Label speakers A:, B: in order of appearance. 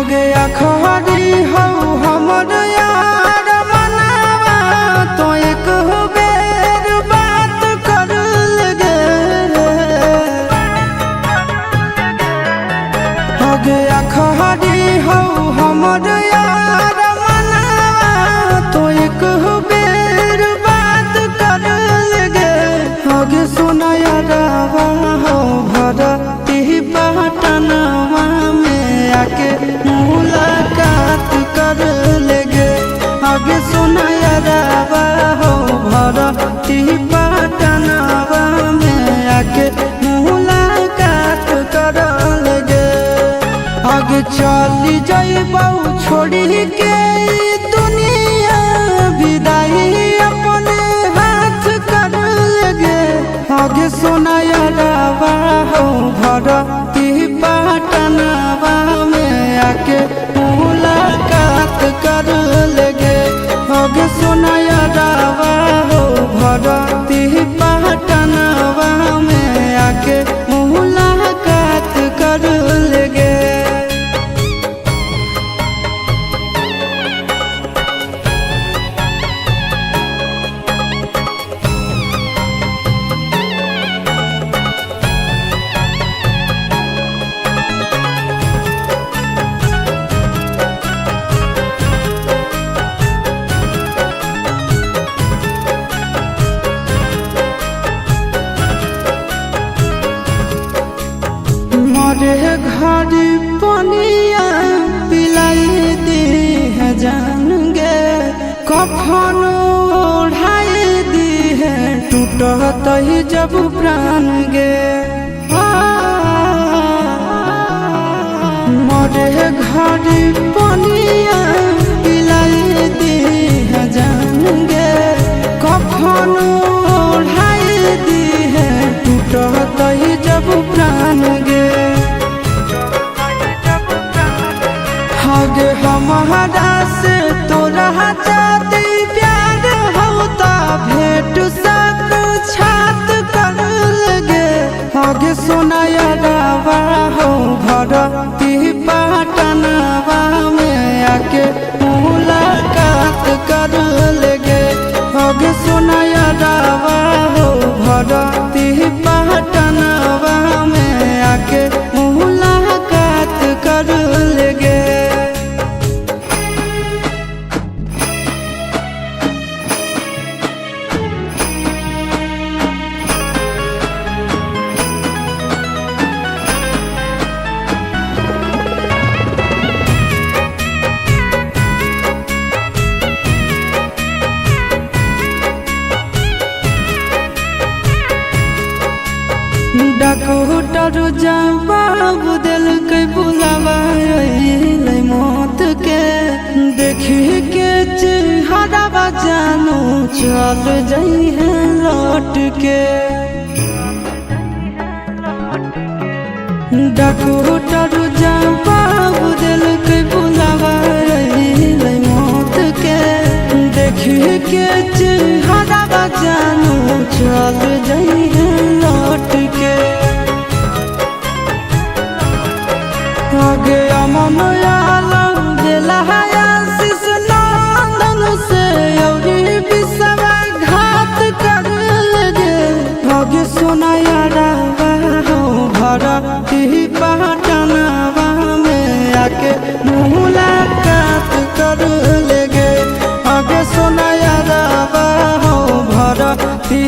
A: गया खरी हो हमर यार मनावा तो एक बेर बात कर लगे। हो गया खरी हो हमर यार मनावा तो एक बेर बात कर लगे। हो गे सोना यारावा हो भरती पटनवा में आके मुलाकात कर लेगे। आगे सुना यारावा हो भरती पटनवा में आके मुलाकात कर लेगे। आगे चली जाइबौ छोड़ी के दुनिया विदाई अपने हाथ कर लेगे। आगे सुना यारावा हो भरती पटनवा में आके मुलाकात कर लेगे। आगे सुना यारावा हो भरती पटनवा में आके मुलाकात कर लेगे। मोरे घर पनिया पिलाई दी है जान गे। कफन ओढ़ाई दी है टूटत ही जब प्राण गे। मोरे घर पनिया पिलाई दी है जान गे। कफन ओढ़ाई दी है टूटत ही जब प्राण गे। आगे हमारा से तोरा जाती प्यार होता भेंट साक्षात कर लगे। आगे सोना यारावा हो भरती पटनवा में आके मुलाकात कर लेगे। आगे सोना यारावा हो भरती पटनवा में आके मुलाकात कर लेगे। डॉक्टर जवाब दिल के बुलावा मौत के। देखी के चेहरा जानू चल जाई है लौट के। डॉक्टर जवाब दिल के बुलावा मौत के। देखी के चेहरा जानू चल जाई है लौट के। आगे अमन आलम दिला आशीष नंदन से अभी विश्वासघात कर लगे। आगे सोना यारावा हो भरती पटनवा में आके मुलाकात कर लेगे। आगे सोना यारावा हो भरती